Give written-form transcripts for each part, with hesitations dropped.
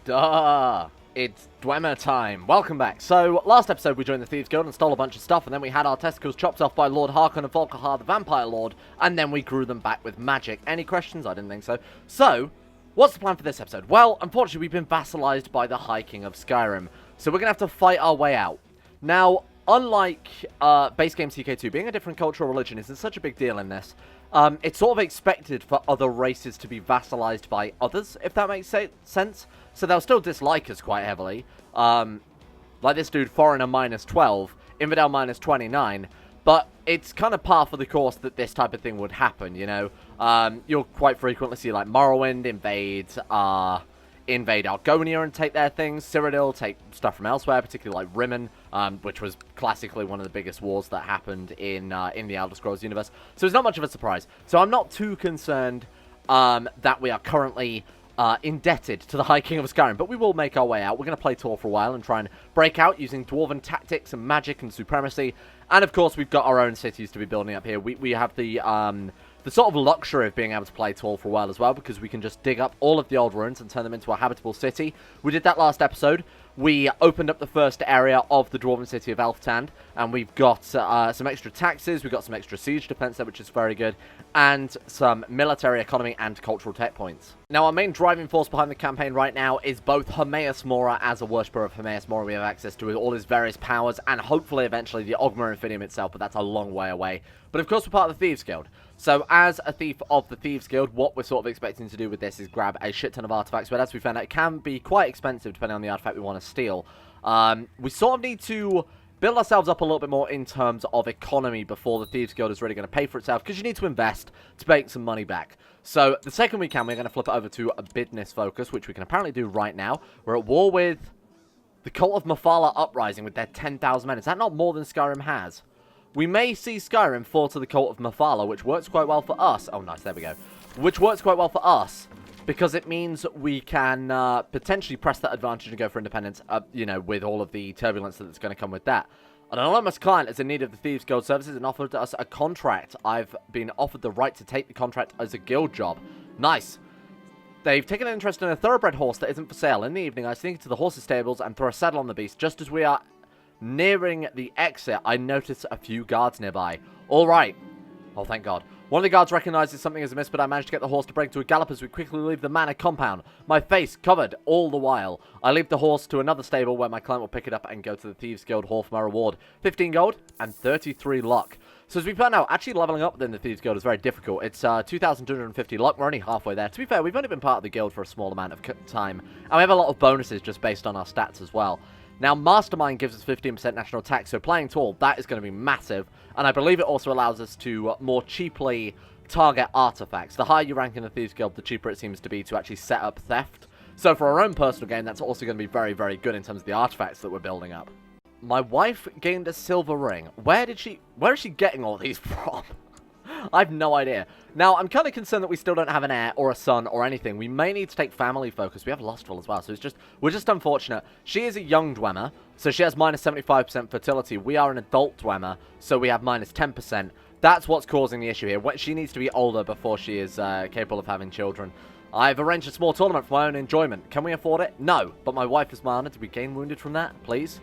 Duh! It's Dwemer time. Welcome back. So, last episode we joined the Thieves Guild and stole a bunch of stuff, and then we had our testicles chopped off by Lord Harkon and Volkahar, the Vampire Lord, and then we grew them back with magic. Any questions? I didn't think so. So, what's the plan for this episode? Well, unfortunately, we've been vassalized by the High King of Skyrim, so we're going to have to fight our way out. Now, unlike base game CK2, being a different cultural religion isn't such a big deal in this. It's sort of expected for other races to be vassalized by others, if that makes sense. So they'll still dislike us quite heavily. Like this dude, Foreigner -12, Infidel -29. But it's kind of par for the course that this type of thing would happen, you know. You'll quite frequently see, like, Morrowind invade Argonia and take their things. Cyrodiil take stuff from elsewhere, particularly like Rimmon, which was classically one of the biggest wars that happened in the Elder Scrolls universe. So it's not much of a surprise. So I'm not too concerned that we are currently indebted to the High King of Skyrim, but we will make our way out. We're going to play Tor for a while and try and break out using dwarven tactics and magic and supremacy. And of course, we've got our own cities to be building up here. We have the sort of luxury of being able to play Tor for a while as well, because we can just dig up all of the old ruins and turn them into a habitable city. We did that last episode. We opened up the first area of the dwarven city of Alftand, and we've got some extra taxes, we've got some extra siege defense there, which is very good, and some military economy and cultural tech points. Now, our main driving force behind the campaign right now is both Hermaeus Mora. As a worshipper of Hermaeus Mora, we have access to all his various powers, and hopefully eventually the Ogma Infinium itself, but that's a long way away. But of course, we're part of the Thieves Guild. So, as a thief of the Thieves Guild, what we're sort of expecting to do with this is grab a shit ton of artifacts, but as we found out, it can be quite expensive depending on the artifact we want to steal. We sort of need to build ourselves up a little bit more in terms of economy before the Thieves Guild is really going to pay for itself, because you need to invest to make some money back. So, the second we can, we're going to flip it over to a business focus, which we can apparently do right now. We're at war with the Cult of Mephala Uprising with their 10,000 men. Is that not more than Skyrim has? We may see Skyrim fall to the Cult of Mephala, which works quite well for us. Oh, nice, there we go. Which works quite well for us, because it means we can potentially press that advantage and go for independence, you know, with all of the turbulence that's going to come with that. An anonymous client is in need of the Thieves Guild services and offered us a contract. I've been offered the right to take the contract as a guild job. Nice. They've taken an interest in a thoroughbred horse that isn't for sale. In the evening, I sneak into the horse's stables and throw a saddle on the beast. Just as we are nearing the exit, I notice a few guards nearby. Alright. Oh, thank God. One of the guards recognizes something as amiss, but I managed to get the horse to break to a gallop as we quickly leave the manor compound. My face covered all the while. I leave the horse to another stable where my client will pick it up and go to the Thieves Guild Hall for my reward. 15 gold and 33 luck. So as we found out, actually leveling up within the Thieves Guild is very difficult. It's 2,250 luck. We're only halfway there. To be fair, we've only been part of the guild for a small amount of time. And we have a lot of bonuses just based on our stats as well. Now, Mastermind gives us 15% national tax, so playing tall, that is going to be massive. And I believe it also allows us to more cheaply target artifacts. The higher you rank in the Thieves Guild, the cheaper it seems to be to actually set up theft. So for our own personal gain, that's also going to be very, very good in terms of the artifacts that we're building up. My wife gained a silver ring. Where is she getting all these from? I have no idea. Now, I'm kind of concerned that we still don't have an heir or a son or anything. We may need to take family focus. We have Lustful as well, so we're just unfortunate. She is a young Dwemer, so she has minus 75% fertility. We are an adult Dwemer, so we have minus 10%. That's what's causing the issue here. She needs to be older before she is capable of having children. I've arranged a small tournament for my own enjoyment. Can we afford it? No, but my wife is my honor. Did we gain wounded from that, please?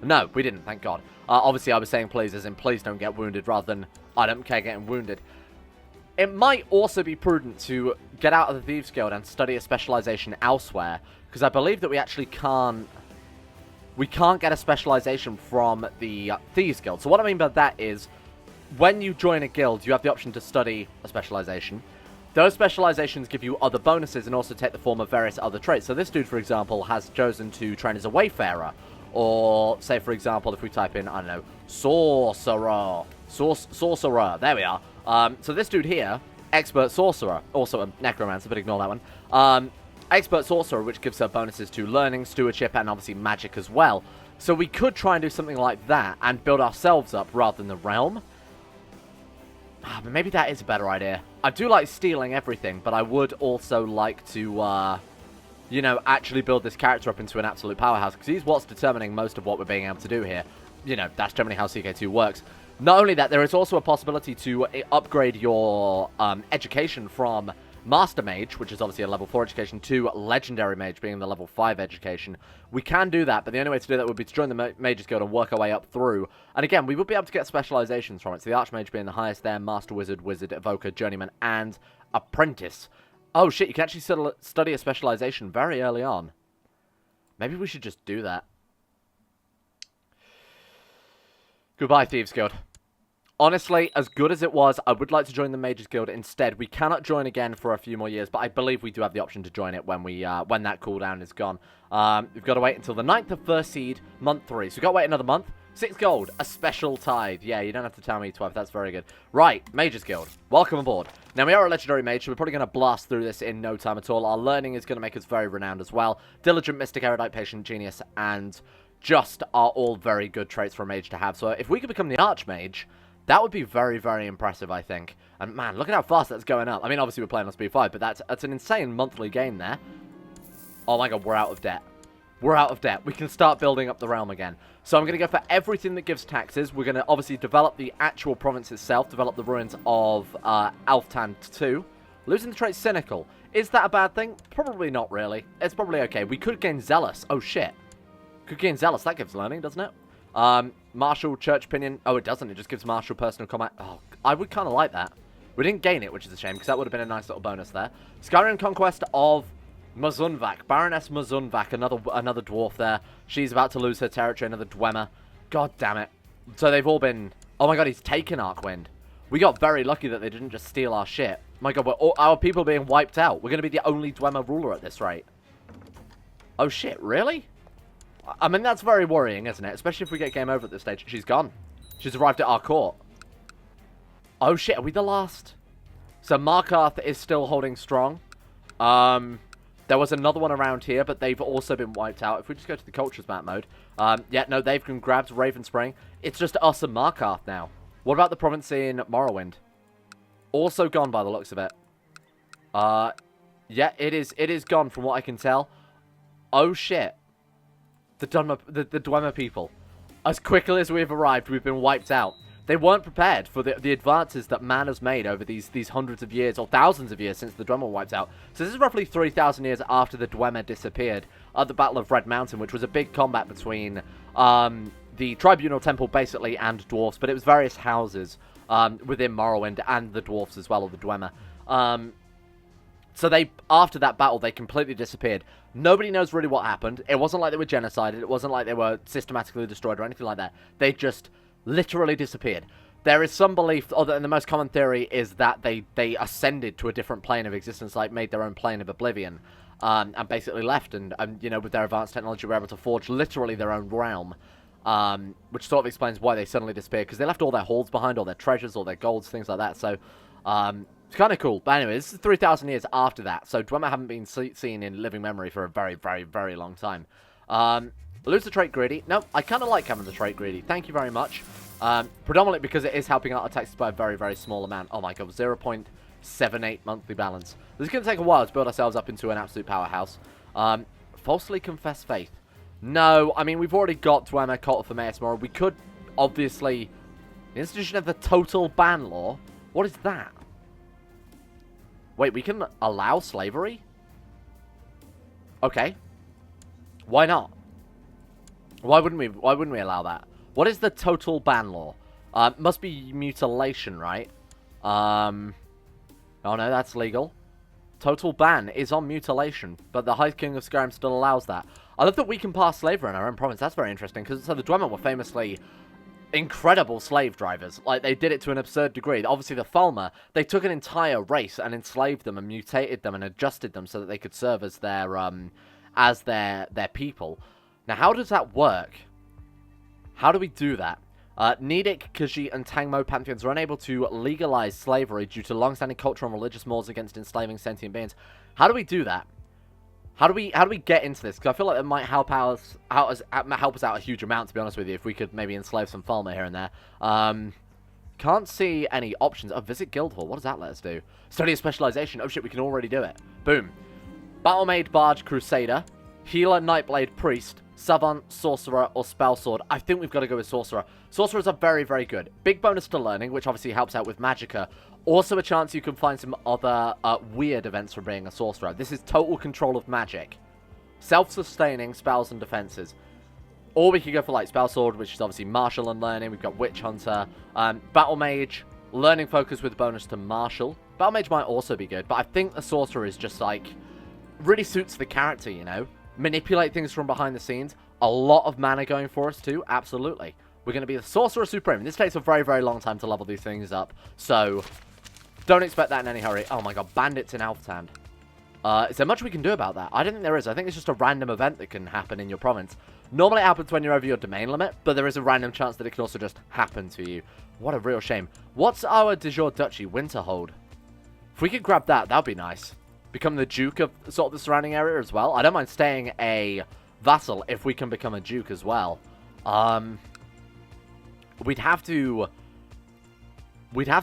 No, we didn't, thank God. Obviously, I was saying please as in please don't get wounded rather than I don't care getting wounded. It might also be prudent to get out of the Thieves Guild and study a specialization elsewhere, because I believe that we actually can't get a specialization from the Thieves Guild. So what I mean by that is, when you join a guild, you have the option to study a specialization. Those specializations give you other bonuses and also take the form of various other traits. So this dude, for example, has chosen to train as a wayfarer. Or, say, for example, if we type in, I don't know, sorcerer. There we are. So this dude here, expert sorcerer, also a necromancer, but ignore that one. Expert sorcerer, which gives her bonuses to learning, stewardship, and obviously magic as well. So we could try and do something like that and build ourselves up rather than the realm. But maybe that is a better idea. I do like stealing everything, but I would also like to, you know, actually build this character up into an absolute powerhouse, because he's what's determining most of what we're being able to do here. You know, that's generally how CK2 works. Not only that, there is also a possibility to upgrade your education from Master Mage, which is obviously a level 4 education, to Legendary Mage, being the level 5 education. We can do that, but the only way to do that would be to join the Mages Guild and work our way up through. And again, we would be able to get specializations from it. So the Archmage being the highest there, Master Wizard, Wizard, Evoker, Journeyman, and Apprentice. Oh shit, you can actually study a specialization very early on. Maybe we should just do that. Goodbye, Thieves Guild. Honestly, as good as it was, I would like to join the Mages Guild instead. We cannot join again for a few more years, but I believe we do have the option to join it when when that cooldown is gone. We've got to wait until the 9th of First Seed, month 3. So we've got to wait another month. 6 gold, a special tithe. Yeah, you don't have to tell me twice. That's very good. Right, Mages Guild. Welcome aboard. Now, we are a Legendary Mage, so we're probably going to blast through this in no time at all. Our learning is going to make us very renowned as well. Diligent, Mystic, Erudite, Patient, Genius, and Just are all very good traits for a Mage to have. So if we could become the Archmage, that would be very, very impressive, I think. And man, look at how fast that's going up. I mean, obviously we're playing on speed 5, but that's an insane monthly gain there. Oh my god, we're out of debt. We're out of debt. We can start building up the realm again. So I'm going to go for everything that gives taxes. We're going to obviously develop the actual province itself, develop the ruins of Alftand 2. Losing the trait Cynical. Is that a bad thing? Probably not really. It's probably okay. We could gain Zealous. Oh shit. Could gain Zealous. That gives learning, doesn't it? Martial, Church Pinion. Oh, it doesn't. It just gives Martial Personal Combat. Oh, I would kind of like that. We didn't gain it, which is a shame, because that would have been a nice little bonus there. Skyrim Conquest of Mazunvak. Baroness Mazunvak, another dwarf there. She's about to lose her territory, another Dwemer. God damn it. So they've all been... Oh my god, he's taken Arcwind. We got very lucky that they didn't just steal our shit. My god, our people are being wiped out. We're going to be the only Dwemer ruler at this rate. Oh shit, really? I mean, that's very worrying, isn't it? Especially if we get game over at this stage. She's gone. She's arrived at our court. Oh shit, are we the last? So Markarth is still holding strong. There was another one around here, but they've also been wiped out. If we just go to the cultures map mode. Yeah, no, they've been grabbed. Ravenspring. It's just us and Markarth now. What about the province in Morrowind? Also gone by the looks of it. Yeah, it is gone from what I can tell. Oh shit. The Dwemer people. As quickly as we've arrived, we've been wiped out. They weren't prepared for the advances that man has made over these hundreds of years, or thousands of years since the Dwemer were wiped out. So this is roughly 3,000 years after the Dwemer disappeared at the Battle of Red Mountain, which was a big combat between the Tribunal Temple, basically, and dwarfs. But it was various houses within Morrowind and the dwarfs as well, or the Dwemer. So after that battle, they completely disappeared. Nobody knows really what happened. It wasn't like they were genocided. It wasn't like they were systematically destroyed or anything like that. They just literally disappeared. There is some belief, and the most common theory is that they ascended to a different plane of existence, like made their own plane of oblivion, and basically left, and you know, with their advanced technology, were able to forge literally their own realm, which sort of explains why they suddenly disappeared, because they left all their halls behind, all their treasures, all their golds, things like that. So, it's kind of cool. But anyway, this is 3,000 years after that, so Dwemer haven't been seen in living memory for a very, very, very long time. Lose the trait Greedy. No, I kind of like having the trait Greedy. Thank you very much. Predominantly because it is helping out attacks by a very, very small amount. Oh my god, 0.78 monthly balance. This is going to take a while to build ourselves up into an absolute powerhouse. Falsely confess faith. No, I mean, we've already got Dwemer, Cult of Emmaus Morrow. We could, obviously... The institution of the total ban law? What is that? Wait, we can allow slavery? Okay. Why not? Why wouldn't we allow that? What is the total ban law? Must be mutilation, right? Oh no, that's legal. Total ban is on mutilation, but the High King of Skyrim still allows that. I love that we can pass slavery in our own province. That's very interesting, because so the Dwemer were famously incredible slave drivers. Like, they did it to an absurd degree. Obviously, the Falmer, they took an entire race and enslaved them and mutated them and adjusted them so that they could serve as their people. Now, how does that work? How do we do that? Nedic, Khajiit, and Tangmo pantheons are unable to legalize slavery due to long-standing cultural and religious laws against enslaving sentient beings. How do we do that? How do we get into this? Because I feel like it might help us out a huge amount, to be honest with you, if we could maybe enslave some Falmer here and there. Can't see any options. Oh, visit Guildhall. What does that let us do? Study a specialization. Oh shit, we can already do it. Boom. Battlemaid, Barge, Crusader. Healer, Nightblade, Priest, Savant, Sorcerer, or Spell Sword. I think we've got to go with Sorcerer. Sorcerers are very, very good. Big bonus to learning, which obviously helps out with Magicka. Also a chance you can find some other weird events from being a Sorcerer. This is total control of magic. Self-sustaining spells and defenses. Or we could go for like Spell Sword, which is obviously martial and learning. We've got Witch Hunter. Battle Mage, learning focus with bonus to martial. Battle Mage might also be good, but I think the Sorcerer is just like, really suits the character, you know? Manipulate things from behind the scenes. A lot of mana going for us too, absolutely. We're going to be the Sorcerer Supreme. This takes a very, very long time to level these things up, so don't expect that in any hurry. Oh my god, bandits in Alftand. Is there much we can do about that? I don't think there is. I think it's just a random event that can happen in your province. Normally it happens when you're over your domain limit, but there is a random chance that it can also just happen to you. What a real shame. What's our de jure duchy? Winterhold. If we could grab that, that would be nice. Become the Duke of sort of the surrounding area as well. I don't mind staying a vassal if we can become a Duke as well. We'd have to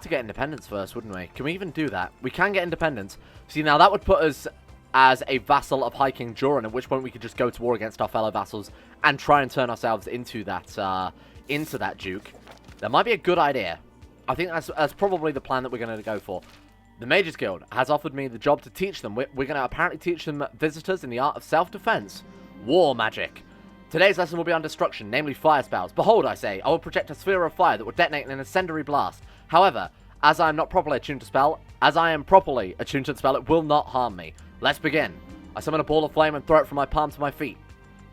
get independence first, wouldn't we? Can we even do that? We can get independence. See, now that would put us as a vassal of High King Joran, at which point we could just go to war against our fellow vassals and try and turn ourselves into that Duke. That might be a good idea. I think that's probably the plan that we're going to go for. The Mages Guild has offered me the job to teach them. We're going to apparently teach them visitors in the art of self-defense. War magic. Today's lesson will be on destruction, namely fire spells. Behold, I say, I will project a sphere of fire that will detonate in an incendiary blast. However, as I am properly attuned to the spell, it will not harm me. Let's begin. I summon a ball of flame and throw it from my palm to my feet.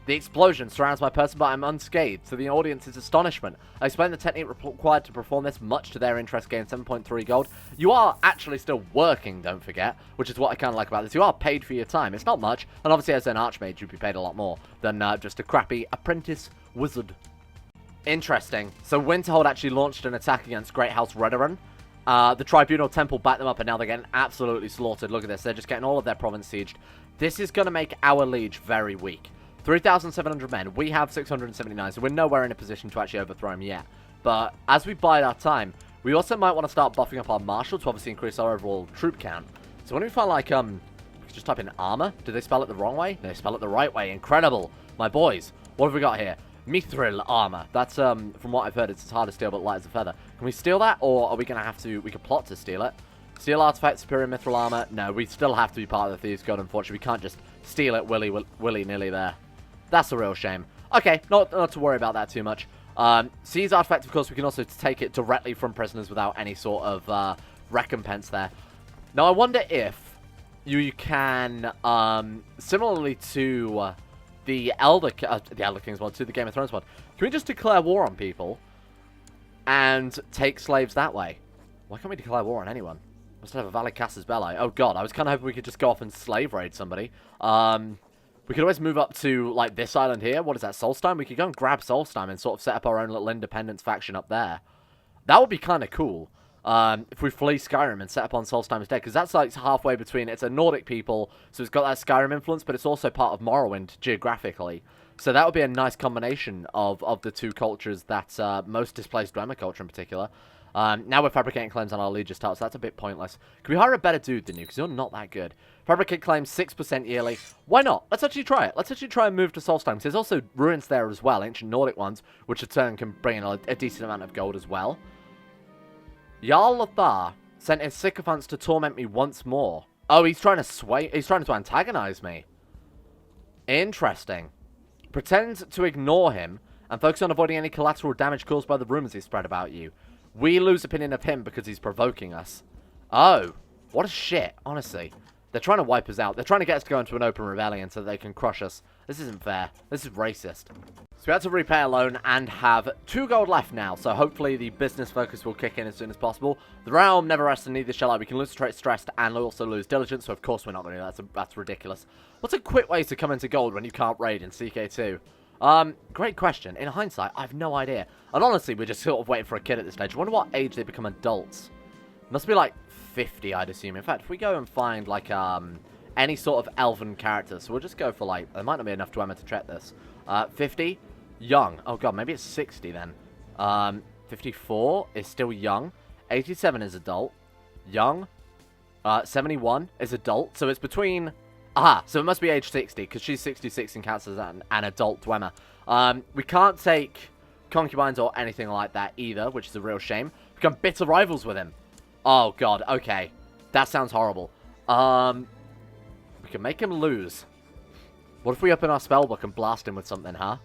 The explosion surrounds my person, but I'm unscathed, to the audience's astonishment. I explain the technique required to perform this, much to their interest, gain 7.3 gold. You are actually still working, don't forget, which is what I kind of like about this. You are paid for your time. It's not much, and obviously as an archmage, you'd be paid a lot more than just a crappy apprentice wizard. Interesting. So Winterhold actually launched an attack against Great House Redoran. The Tribunal Temple backed them up, and now they're getting absolutely slaughtered. Look at this. They're just getting all of their province sieged. This is going to make our liege very weak. 3,700 men. We have 679, so we're nowhere in a position to actually overthrow him yet. But as we bide our time, we also might want to start buffing up our martial to obviously increase our overall troop count. So when we find like, just type in armor. Did they spell it the wrong way? No, they spell it the right way. Incredible. My boys. What have we got here? Mithril armor. That's, from what I've heard, it's hard to steal but light as a feather. Can we steal that, or are we going to have to, we could plot to steal it. Steel artifact, superior mithril armor. No, we still have to be part of the Thieves Guild, unfortunately. We can't just steal it willy-nilly there. That's a real shame. Okay, not to worry about that too much. Seize artifact, of course, we can also take it directly from prisoners without any sort of recompense there. Now, I wonder if you can, similarly to the Elder Kings mod, to the Game of Thrones mod, can we just declare war on people and take slaves that way? Why can't we declare war on anyone? Must have a valid casus belli. Oh god, I was kind of hoping we could just go off and slave raid somebody. We could always move up to, like, this island here. What is that, Solstheim? We could go and grab Solstheim and sort of set up our own little independence faction up there. That would be kind of cool. If we flee Skyrim and set up on Solstheim instead. Because that's, like, halfway between... It's a Nordic people, so it's got that Skyrim influence, but it's also part of Morrowind geographically. So that would be a nice combination of the two cultures that most displaced Dwemer culture in particular. Now we're fabricating claims on our liege starts, so that's a bit pointless. Can we hire a better dude than you? Because you're not that good. Fabricate claims 6% yearly. Why not? Let's actually try it. Let's actually try and move to Solstheim. There's also ruins there as well, ancient Nordic ones, which in turn can bring in a decent amount of gold as well. Jarl Lothar sent his sycophants to torment me once more. Oh, he's trying to sway. He's trying to antagonize me. Interesting. Pretend to ignore him and focus on avoiding any collateral damage caused by the rumors he spread about you. We lose opinion of him because he's provoking us. Oh, what a shit, honestly. They're trying to wipe us out. They're trying to get us to go into an open rebellion so they can crush us. This isn't fair. This is racist. So we had to repay a loan and have 2 gold left now. So hopefully the business focus will kick in as soon as possible. The realm never rests and neither shall I. We can lose trait stressed and also lose diligence. So of course we're not going to do that. That's ridiculous. What's a quick way to come into gold when you can't raid in CK2? Great question. In hindsight, I have no idea. And honestly, we're just sort of waiting for a kid at this stage. I wonder what age they become adults. Must be like 50, I'd assume. In fact, if we go and find, like, any sort of elven character, so we'll just go for, like, there might not be enough Dwemer to check this. 50, young. Oh, God, maybe it's 60 then. 54 is still young. 87 is adult. Young. 71 is adult. So it's between Aha, so it must be age 60, because she's 66 and counts as an adult Dwemer. We can't take concubines or anything like that either, which is a real shame. We become bitter rivals with him. Oh, God, okay. That sounds horrible. We can make him lose. What if we open our spellbook and blast him with something, huh?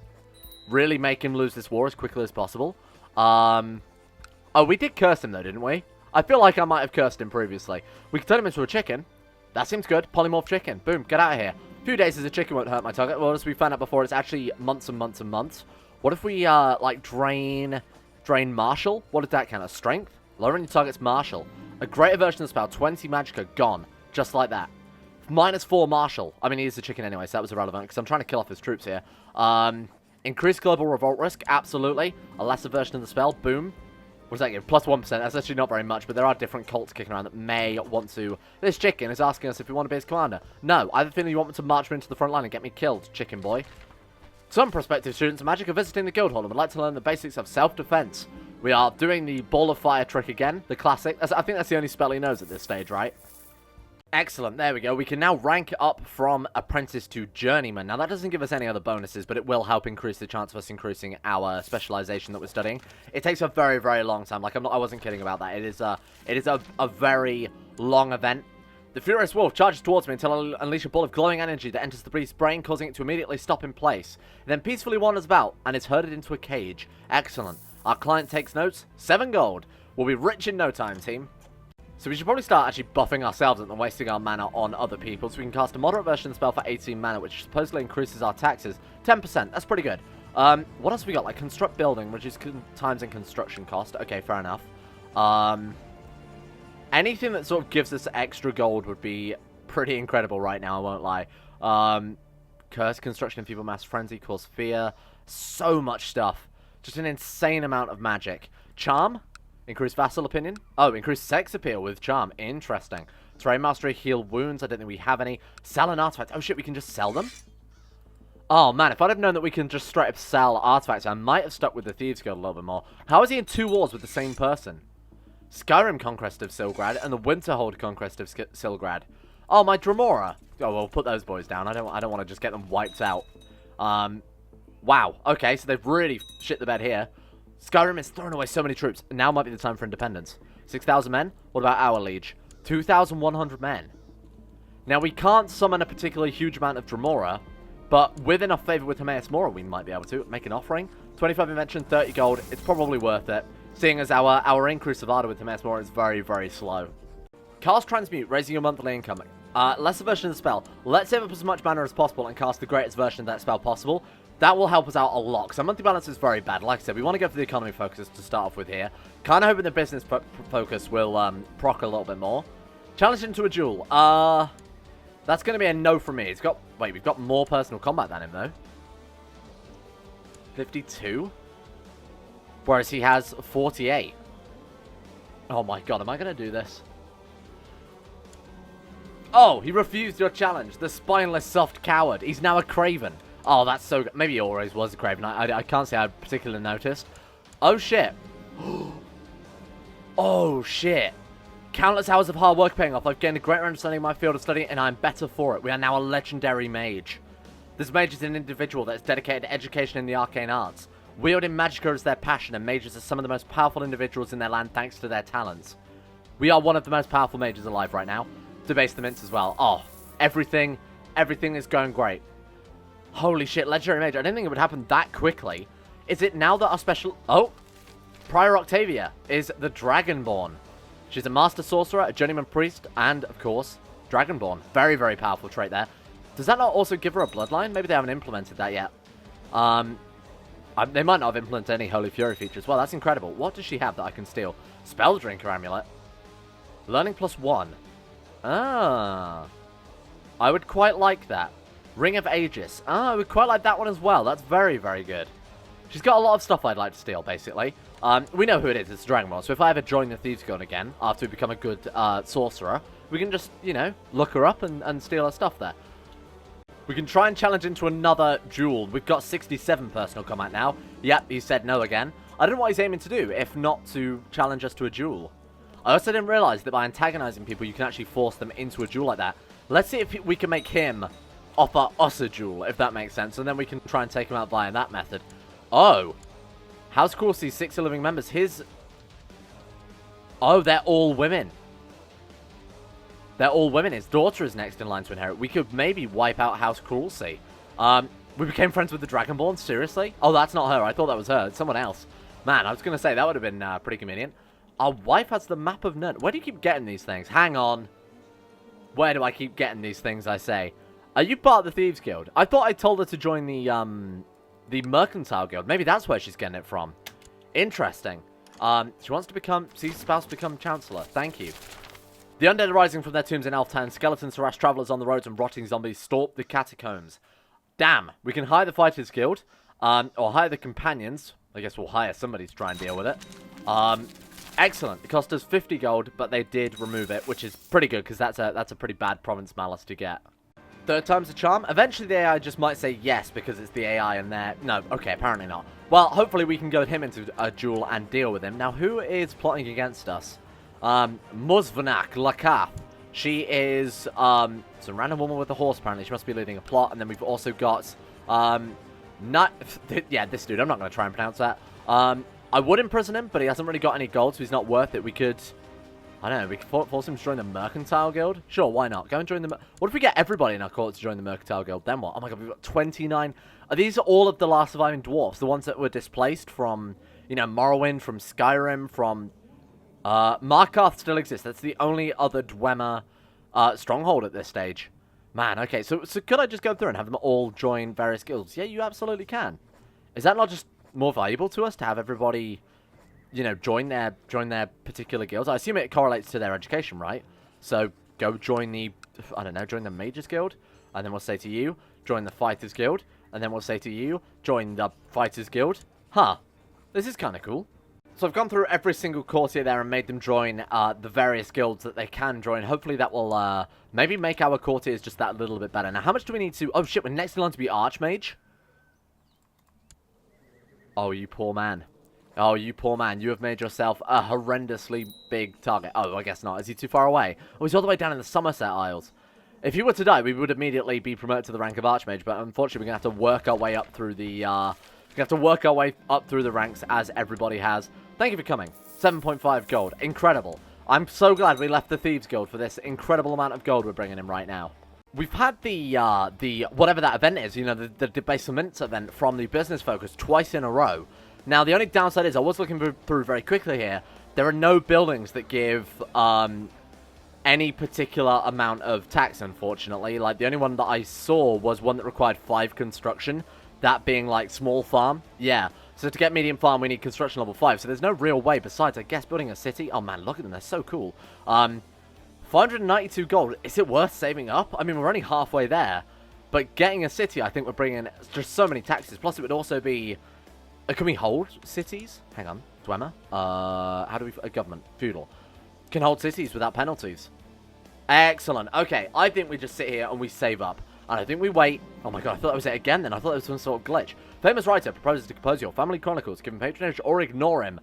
Really make him lose this war as quickly as possible. Oh, we did curse him, though, didn't we? I feel like I might have cursed him previously. We can turn him into a chicken. That seems good. Polymorph chicken. Boom, get out of here. A few days as a chicken won't hurt my target. Well, as we found out before, it's actually months and months and months. What if we, like, drain Martial? What did that count as? Strength? Lowering your target's Martial. A greater version of the spell, 20 Magicka, gone. Just like that. -4 Martial. I mean, he is a chicken anyway, so that was irrelevant, because I'm trying to kill off his troops here. Increased global revolt risk, absolutely. A lesser version of the spell, boom. What does that give? +1%. That's actually not very much, but there are different cults kicking around that may want to... This chicken is asking us if we want to be his commander. No, I have a feeling you want me to march me into the front line and get me killed, chicken boy. Some prospective students of magic are visiting the guild hall and would like to learn the basics of self-defense. We are doing the ball of fire trick again, the classic. I think that's the only spell he knows at this stage, right? Excellent, there we go. We can now rank up from apprentice to journeyman. Now, that doesn't give us any other bonuses, but it will help increase the chance of us increasing our specialization that we're studying. It takes a very, very long time. Like, I wasn't kidding about that. It is a very long event. The Furious Wolf charges towards me until I unleash a ball of glowing energy that enters the beast's brain, causing it to immediately stop in place. It then peacefully wanders about and is herded into a cage. Excellent. Our client takes notes. 7 gold. We'll be rich in no time, team. So we should probably start actually buffing ourselves and wasting our mana on other people. So we can cast a moderate version of the spell for 18 mana, which supposedly increases our taxes 10%. That's pretty good. What else have we got? Like construct building, reduce times and construction cost. Okay, fair enough. Anything that sort of gives us extra gold would be pretty incredible right now, I won't lie. Curse, construction, enfeeble mass, frenzy, cause fear. So much stuff. Just an insane amount of magic. Charm. Increase vassal opinion. Oh, increase sex appeal with charm. Interesting. Terrain mastery, heal wounds. I don't think we have any. Sell an artifact. Oh shit, we can just sell them? Oh man, if I'd have known that we can just straight up sell artifacts, I might have stuck with the Thieves Guild a little bit more. How is he in 2 wars with the same person? Skyrim Conquest of Silgrad and the Winterhold Conquest of Silgrad. Oh, my Dremora. Oh, we'll put those boys down. I don't want to just get them wiped out. Wow. Okay, so they've really shit the bed here. Skyrim is throwing away so many troops. Now might be the time for independence. 6,000 men? What about our liege? 2,100 men. Now, we can't summon a particularly huge amount of Dremora, but with enough favor with Hermaeus Mora, we might be able to make an offering. 25 invention, 30 gold. It's probably worth it, seeing as our increase of Ardor with Hermaeus Mora is very, very slow. Cast Transmute, raising your monthly income. Lesser version of the spell. Let's save up as much mana as possible and cast the greatest version of that spell possible. That will help us out a lot, because our monthly balance is very bad. Like I said, we want to go for the economy focus to start off with here. Kind of hoping the business focus will proc a little bit more. Challenge into a duel. That's going to be a no from me. Wait, we've got more personal combat than him, though. 52? Whereas he has 48. Oh my god, am I going to do this? Oh, he refused your challenge. The spineless soft coward. He's now a craven. Oh, that's so good. Maybe he always was a craven. I can't say I particularly noticed. Oh, shit. Oh, shit. Countless hours of hard work paying off. I've gained a greater understanding of my field of study, and I'm better for it. We are now a legendary mage. This mage is an individual that is dedicated to education in the arcane arts. Wielding magicka as their passion, and mages are some of the most powerful individuals in their land thanks to their talents. We are one of the most powerful mages alive right now. Debase the mints as well. Oh, everything is going great. Holy shit, legendary mage. I didn't think it would happen that quickly. Is it now that our special... Oh, Prior Octavia is the Dragonborn. She's a master sorcerer, a journeyman priest, and, of course, Dragonborn. Very, very powerful trait there. Does that not also give her a bloodline? Maybe they haven't implemented that yet. They might not have implemented any Holy Fury features. Well, that's incredible. What does she have that I can steal? Spell Drinker Amulet. Learning +1. Ah. I would quite like that. Ring of Aegis. Ah, I would quite like that one as well. That's very, very good. She's got a lot of stuff I'd like to steal, basically. We know who it is. It's Dragonborn. So if I ever join the Thieves Guild again, after we become a good sorcerer, we can just, you know, look her up and steal her stuff there. We can try and challenge into another duel. We've got 67 personal combat now. Yep, he said no again. I don't know what he's aiming to do, if not to challenge us to a duel. I also didn't realize that by antagonizing people, you can actually force them into a duel like that. Let's see if we can make him offer us a duel, if that makes sense. And then we can try and take him out via that method. Oh. House Corsi's 6 living members. His... Oh, they're all women. They're all women. His daughter is next in line to inherit. We could maybe wipe out House Cruelty. We became friends with the Dragonborn? Seriously? Oh, that's not her. I thought that was her. It's someone else. Man, I was going to say, that would have been pretty convenient. Our wife has the map of Nerd. Where do you keep getting these things? Hang on. Where do I keep getting these things, I say? Are you part of the Thieves Guild? I thought I told her to join the Mercantile Guild. Maybe that's where she's getting it from. Interesting. She wants to become... See, spouse become Chancellor. Thank you. The undead arising from their tombs in Alftand. Skeletons harass travelers on the roads and rotting zombies stalk the catacombs. Damn. We can hire the Fighters Guild. Or hire the Companions. I guess we'll hire somebody to try and deal with it. Excellent. It cost us 50 gold, but they did remove it, which is pretty good, because that's a pretty bad Province Malice to get. Third time's a charm. Eventually the AI just might say yes, because it's the AI and they're... No, okay, apparently not. Well, hopefully we can go with him into a duel and deal with him. Now, who is plotting against us? Muzvanak Lakath. She is some random woman with a horse, apparently. She must be leading a plot. And then we've also got... yeah, this dude. I'm not going to try and pronounce that. I would imprison him, but he hasn't really got any gold, so he's not worth it. We could... I don't know, we could force him to join the Mercantile Guild? Sure, why not? Go and join the... What if we get everybody in our court to join the Mercantile Guild? Then what? Oh my god, we've got 29... Are these all of the last surviving dwarfs? The ones that were displaced from, you know, Morrowind, from Skyrim, from... Markarth still exists. That's the only other Dwemer stronghold at this stage. Man, okay, so could I just go through and have them all join various guilds? Yeah, you absolutely can. Is that not just more valuable to us to have everybody... you know, join their particular guilds? I assume it correlates to their education, right? So, go join the, I don't know, join the Mages Guild, and then we'll say to you, join the Fighters Guild, and then we'll say to you, join the Fighters Guild. Huh. This is kind of cool. So I've gone through every single courtier there and made them join the various guilds that they can join. Hopefully that will maybe make our courtiers just that little bit better. Now, how much do we need to... Oh, shit, we're next in line to be Archmage? Oh, you poor man. Oh, you poor man. You have made yourself a horrendously big target. Oh, I guess not. Is he too far away? Oh, he's all the way down in the Somerset Isles. If you were to die, we would immediately be promoted to the rank of Archmage, but unfortunately we're going to have to work our way up through the, ranks as everybody has. Thank you for coming. 7.5 gold. Incredible. I'm so glad we left the Thieves Guild for this incredible amount of gold we're bringing in right now. We've had the whatever that event is, you know, the debasement event from the business focus twice in a row. Now, the only downside is, I was looking through very quickly here, there are no buildings that give any particular amount of tax, unfortunately. Like, the only one that I saw was one that required 5 construction, that being, like, small farm. Yeah, so to get medium farm, we need construction level 5, so there's no real way besides, I guess, building a city. Oh, man, look at them, they're so cool. 592 gold, is it worth saving up? I mean, we're only halfway there, but getting a city, I think we're bringing just so many taxes, plus it would also be... Can we hold cities? Hang on. Dwemer? How do we... government. Feudal. Can hold cities without penalties. Excellent. Okay, I think we just sit here and we save up. And I think we wait... Oh my god, I thought that was it again then. I thought it was some sort of glitch. Famous writer proposes to compose your family chronicles. Give him patronage or ignore him.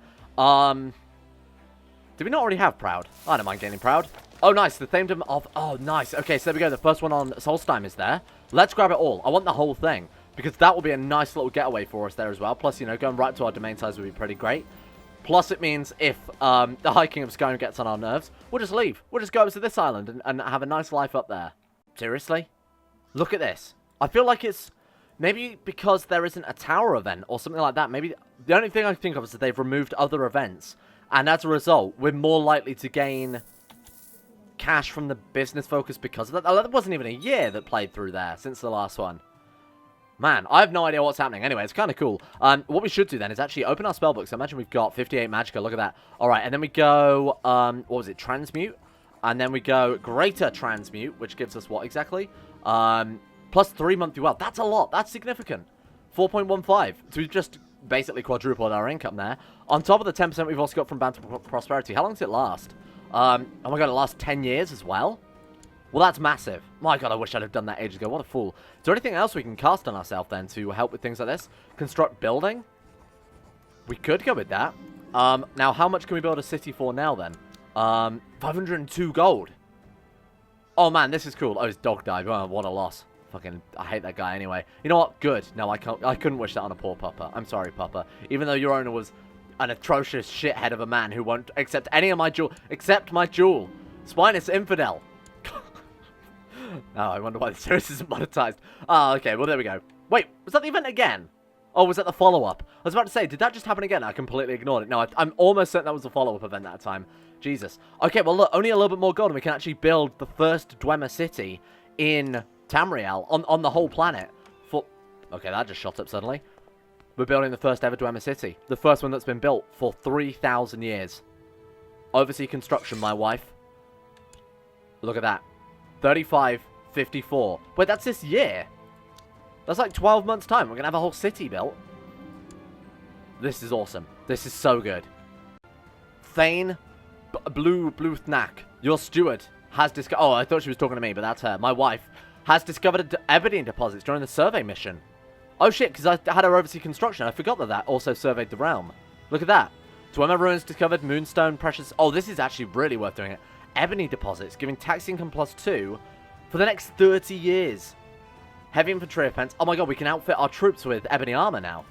Did we not already have Proud? I don't mind gaining Proud. Oh, nice. The Thamedom of... Oh, nice. Okay, so there we go. The first one on Solstheim is there. Let's grab it all. I want the whole thing. Because that will be a nice little getaway for us there as well. Plus, you know, going right to our domain size would be pretty great. Plus, it means if the High King of Skyrim gets on our nerves, we'll just leave. We'll just go over to this island and have a nice life up there. Seriously? Look at this. I feel like it's... Maybe because there isn't a tower event or something like that. Maybe the only thing I can think of is that they've removed other events. And as a result, we're more likely to gain cash from the business focus because of that. Oh, that wasn't even a year that played through there since the last one. Man, I have no idea what's happening. Anyway, it's kind of cool. What we should do then is actually open our spellbook. So imagine we've got 58 Magicka. Look at that. All right, and then we go, what was it, Transmute? And then we go Greater Transmute, which gives us what exactly? Plus 3 monthly wealth. That's a lot. That's significant. 4.15. So we've just basically quadrupled our income there. On top of the 10% we've also got from Bounty Prosperity. How long does it last? Oh my god, it lasts 10 years as well? Well, that's massive. My god, I wish I'd have done that ages ago. What a fool. Is there anything else we can cast on ourselves then to help with things like this? Construct building? We could go with that. Now, how much can we build a city for now then? 502 gold. Oh, man, this is cool. Oh, his dog died. Oh, what a loss. Fucking, I hate that guy anyway. You know what? Good. No, I couldn't wish that on a poor pupper. I'm sorry, pupper. Even though your owner was an atrocious shithead of a man who won't accept any of my jewel, except my jewel. Spineless infidel. Oh, I wonder why the series isn't monetized. Oh, okay, well, there we go. Wait, was that the event again? Oh, was that the follow-up? I was about to say, did that just happen again? I completely ignored it. No, I'm almost certain that was the follow-up event that time. Jesus. Okay, well, look, only a little bit more gold, and we can actually build the first Dwemer city in Tamriel on the whole planet. Okay, that just shot up suddenly. We're building the first ever Dwemer city. The first one that's been built for 3,000 years. Oversea construction, my wife. Look at that. 3554. Wait, that's this year. That's like 12 months' time. We're going to have a whole city built. This is awesome. This is so good. Thane Bluthnak, your steward, has discovered... Oh, I thought she was talking to me, but that's her. My wife has discovered ebony deposits during the survey mission. Oh, shit, because I had her oversee construction. I forgot that also surveyed the realm. Look at that. Dwemer ruins discovered, moonstone, precious... Oh, this is actually really worth doing it. Ebony deposits, giving tax income +2 for the next 30 years. Heavy infantry offense. Oh my god, we can outfit our troops with ebony armor now.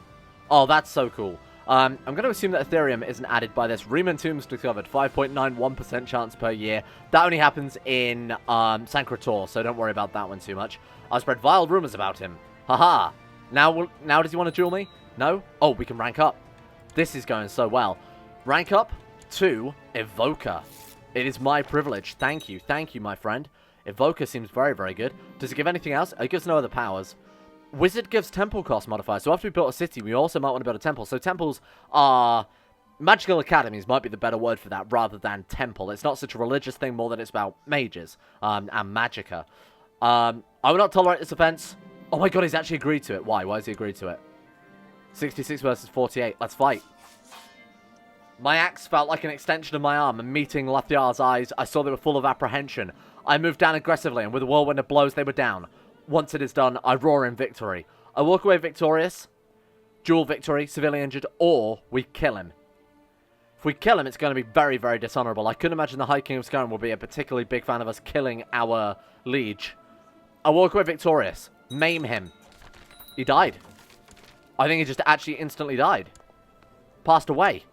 Oh, that's so cool. I'm going to assume that Ethereum isn't added by this. Rkungtunch discovered 5.91% chance per year. That only happens in Sancrator, so don't worry about that one too much. I'll spread vile rumors about him. Haha. Now does he want to duel me? No? Oh, we can rank up. This is going so well. Rank up to Evoker. It is my privilege. Thank you, my friend. Evoker seems very, very good. Does it give anything else? It gives no other powers. Wizard gives temple cost modifier. So after we built a city, we also might want to build a temple. So temples are... Magical academies might be the better word for that, rather than temple. It's not such a religious thing, more than it's about mages and magicka. I will not tolerate this offense. Oh my god, he's actually agreed to it. Why? Why has he agreed to it? 66 versus 48. Let's fight. My axe felt like an extension of my arm, and meeting Lathiar's eyes, I saw they were full of apprehension. I moved down aggressively, and with a whirlwind of blows, they were down. Once it is done, I roar in victory. I walk away victorious, dual victory, severely injured, or we kill him. If we kill him, it's going to be very, very dishonorable. I couldn't imagine the High King of Skyrim will be a particularly big fan of us killing our liege. I walk away victorious. Maim him. He died. I think he just actually instantly died. Passed away.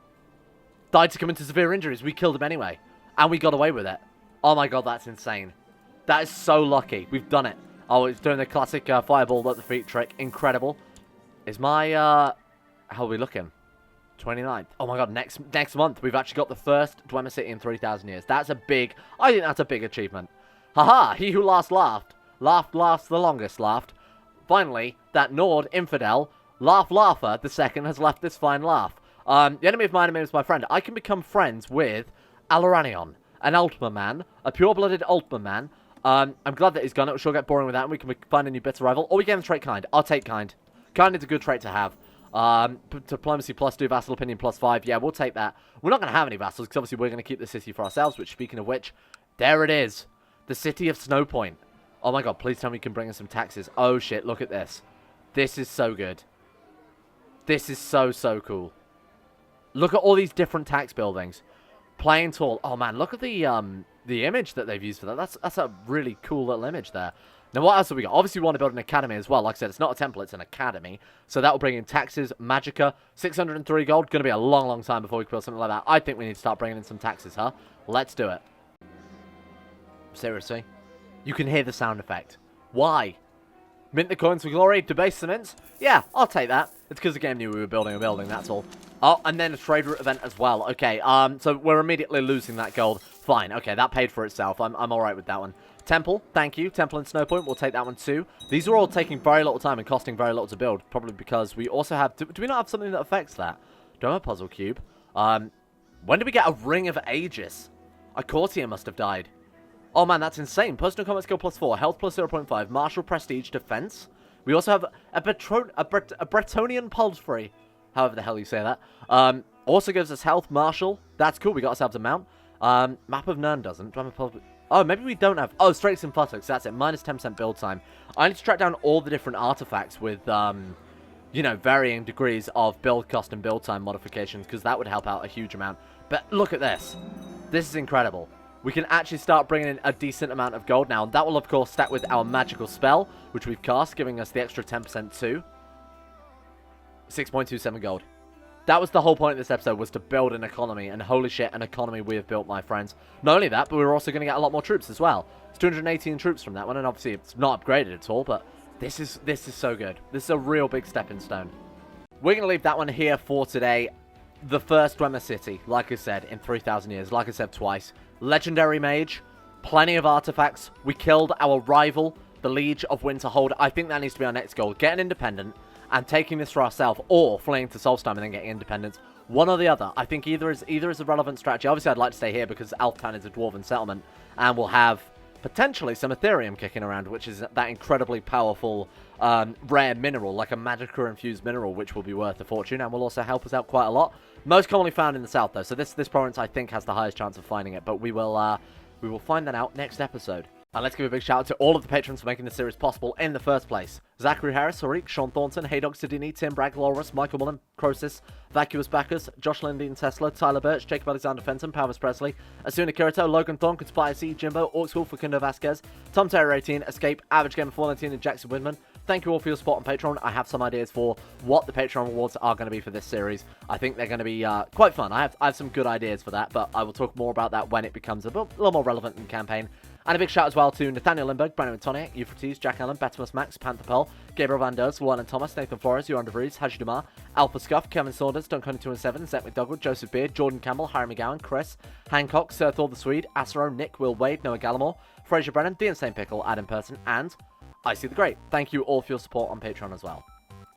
Died succumbing to severe injuries. We killed him anyway. And we got away with it. Oh my god, that's insane. That is so lucky. We've done it. Oh, it's doing the classic fireball at the feet trick. Incredible. Is my... How are we looking? 29th. Oh my god, next month we've actually got the first Dwemer City in 3,000 years. That's a big... I think that's a big achievement. Haha, he who last laughed the longest laughed. Finally, that Nord infidel, Laugher the second, has left this fine laugh. The enemy of my enemy is my friend. I can become friends with Aloranion, an Altmer man, a pure-blooded Altmer man. I'm glad that he's gone. It will sure get boring with that, and we can find a new bitter rival. Or we get him trait kind. I'll take kind. Kind is a good trait to have. Diplomacy +2, vassal opinion +5. Yeah, we'll take that. We're not going to have any vassals, because obviously we're going to keep the city for ourselves, which, speaking of which, there it is. The city of Snowpoint. Oh my god, please tell me you can bring in some taxes. Oh shit, look at this. This is so good. This is so, so cool. Look at all these different tax buildings. Plain tall. Oh man, look at the image that they've used for that. That's a really cool little image there. Now, what else have we got? Obviously, we want to build an academy as well. Like I said, it's not a temple, it's an academy. So that will bring in taxes, magicka, 603 gold. Going to be a long, long time before we build something like that. I think we need to start bringing in some taxes, huh? Let's do it. Seriously? You can hear the sound effect. Why? Mint the coins for glory, debase cements? Yeah, I'll take that. It's because the game knew we were building a building, that's all. Oh, and then a trade route event as well. Okay, so we're immediately losing that gold. Fine, okay, that paid for itself. I'm alright with that one. Temple, thank you. Temple and Snowpoint, we'll take that one too. These are all taking very little time and costing very little to build. Probably because we also have... Do we not have something that affects that? Don't have a puzzle cube. When did we get a Ring of Aegis? A courtier must have died. Oh man, that's insane. Personal combat skill +4, health +0.5, martial prestige, defense. We also have a Bretonian palfrey. However the hell you say that. Also gives us health, martial. That's cool, we got ourselves a mount. Map of Nern doesn't. Oh, maybe we don't have... Oh, Straits and Futtocks, that's it. Minus 10% build time. I need to track down all the different artifacts with, you know, varying degrees of build cost and build time modifications, because that would help out a huge amount. But look at this. This is incredible. we can actually start bringing in a decent amount of gold now. And that will, of course, stack with our magical spell, which we've cast, giving us the extra 10% too. 6.27 gold. That was the whole point of this episode, was to build an economy. And holy shit, an economy we have built, my friends. Not only that, but we're also going to get a lot more troops as well. It's 218 troops from that one, and obviously it's not upgraded at all, but this is so good. This is a real big stepping stone. We're going to leave that one here for today. The first Dwemer city, like I said, in 3,000 years. Like I said twice. Legendary Mage. Plenty of artifacts. We killed our rival, the Liege of Winterhold. I think that needs to be our next goal. Get an independent and taking this for ourselves, or fleeing to Solstheim and then getting independence. One or the other. I think either is a relevant strategy. Obviously, I'd like to stay here because Alftand is a dwarven settlement, and we'll have potentially some Ethereum kicking around, which is that incredibly powerful rare mineral, like a Magicka-infused mineral, which will be worth a fortune, and will also help us out quite a lot. Most commonly found in the south, though, so this province, I think, has the highest chance of finding it, but we will find that out next episode. And let's give a big shout out to all of the patrons for making this series possible in the first place. Zachary Harris, Horik, Sean Thornton, Haydog Sidini, Tim Bragg, Loris, Michael Mullen, Croesus, Vacuous Bacchus, Josh Lindeen Tesla, Tyler Birch, Jacob Alexander Fenton, Powers Presley, Asuna Kirito, Logan Thorn, Conspire C, Jimbo, Orcswolf, Facundo Vasquez, Tom Terror 18, Escape, Average Gamer 419, and Jackson Widman. Thank you all for your support on Patreon. I have some ideas for what the Patreon rewards are going to be for this series. I think they're going to be quite fun. I have some good ideas for that, but I will talk more about that when it becomes a little more relevant in the campaign. And a big shout as well to Nathaniel Lindberg, Brandon Tonic, Euphrates, Jack Allen, Betimus Max, Panther Pearl, Gabriel Van Ders, Luan and Thomas, Nathan Flores, Johan De Vries, Haj Dumar, Alpha Scuff, Kevin Saunders, Duncan217, Zach McDougall, Joseph Beard, Jordan Campbell, Harry McGowan, Chris, Hancock, Sir Thor the Swede, Asaro, Nick, Will Wade, Noah Gallimore, Fraser Brennan, The Insane Pickle, Adam Person, and I See the Great. Thank you all for your support on Patreon as well.